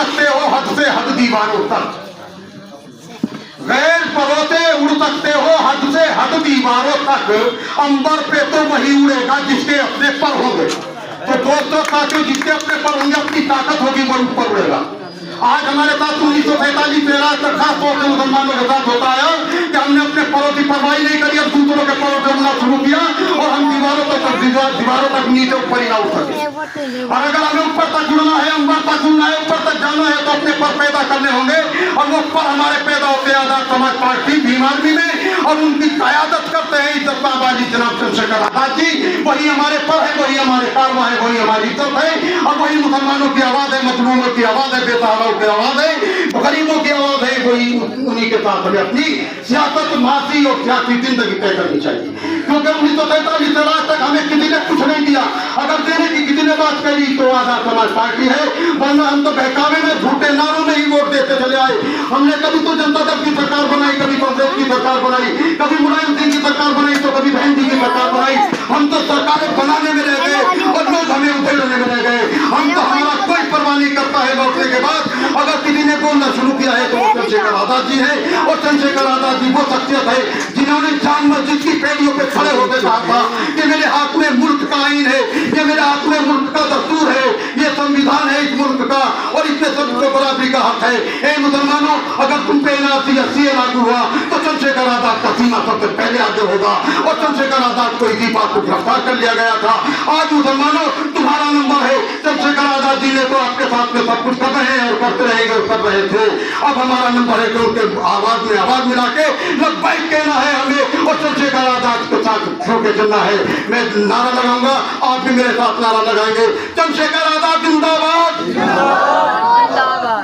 सकते हो हद से हद दीवारों तक, गैर परोते उड़ सकते हो हद से हद दीवारों तक, अंबर पे तो वही उड़ेगा जिसके अपने पर होंगे। तो दोस्तों साथियों, जिसके अपने पर होंगे, अपनी ताकत होगी, वो ऊपर उड़ेगा। आज हमारे साथ 1947 में राज तक खास तौर से मुसलमानों के साथ होता है कि हमने अपने परों की परवाही नहीं करी, अब दूसरों के परों पे उड़ना शुरू किया और हम दीवारों तक नीचे ऊपर ही ना उठ सके। और अगर हमें ऊपर तक उड़ना है, अंबर तक उड़ना है, ऊपर तक जाना है, तो अपने पर पैदा करने होंगे। और वो पर हमारे पैदा होते हैं आजाद समाज पार्टी भीम आर्मी में, और उनकी क़यादत करते हैं इज्जत बाबाजी जनाब चंद्रशेखर आजाद जी। वही हमारे पर है, वही हमारे कारवा है, वही हमारी इज्जत है, और वही मुसलमानों की आवाज है, मजलूमों की आवाज है, बेसहाराओं की आवाज है, गरीबों की आवाज है। वही उन्हीं के साथ हमें अपनी सियासत, मासी और सियासी जिंदगी तय करनी चाहिए। क्योंकि 1947 से आज तक हमें किसी ने कुछ नहीं दिया। अगर देने की किसी ने बात करी तो आजाद समाज पार्टी है, वरना हम तो बहकावे में, झूठे नारों में ही वोट देते चले आए। हमने कभी तो जनता दल की सरकार बनाई, कभी कांग्रेस की सरकार बनाई, कभी मुलायम सिंह की सरकार बनाई, तो कभी बहन जी की सरकार बनाई। हम तो सरकारें बनाने में रह गए और लोग हमें उधेड़ने में रह गए। हम तो, हमारा कोई परवाह नहीं करता है लौटने के बाद। अगर किसी ने बोलना शुरू किया है तो वो चंद्रशेखर आजाद जी है। और चंद्रशेखर आजाद जी वो शख्सियत है जिन्होंने जान मस्जिद की पैड़ियों पे खड़े होकर कहा था कि मेरे हाथ में मुल्क का आईन है, ये मेरे हाथ में मुल्क का दस्तूर है, ये संविधान है इस मुल्क का, और इसमें सबको बराबरी का हक है। ए मुसलमानों, अगर तुम पे NRC लागू हुआ तो चंद्रशेखर आजाद का सीमा सबसे पहले आगे होगा। और चंद्रशेखर आजाद को इसी बात को गिरफ्तार कर लिया गया था। आज मुसलमानों, तुम्हारा नंबर है। चंद्रशेखर आजाद जी ने तो आपके साथ में सब कुछ कर रहे हैं और करते रहेंगे और कर रहे थे। अब हमारा नंबर है कि उनके आवाज में आवाज मिला के लब्बैक कहना है हमें, और चंद्रशेखर आजाद के साथ होके चलना है। मैं नारा लगाऊंगा, आप भी मेरे साथ नारा लगाएंगे, चंद्रशेखर आजाद जिंदाबाद।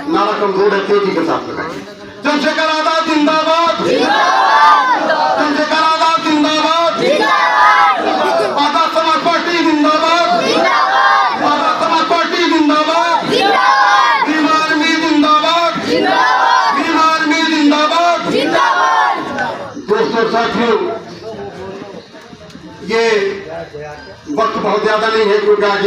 नारा कमजोर है, तेजी के साथ लगाएंगे, चंद्रशेखर आजाद जिंदाबाद, चंद्रशेखर आजाद जिंदाबाद, आजाद समाज पार्टी जिंदाबाद, आजाद समाज पार्टी जिंदाबाद, भीम आर्मी जिंदाबाद, भीम आर्मी जिंदाबाद। दोस्तों साथियों, ये वक्त बहुत ज्यादा नहीं है क्योंकि आगे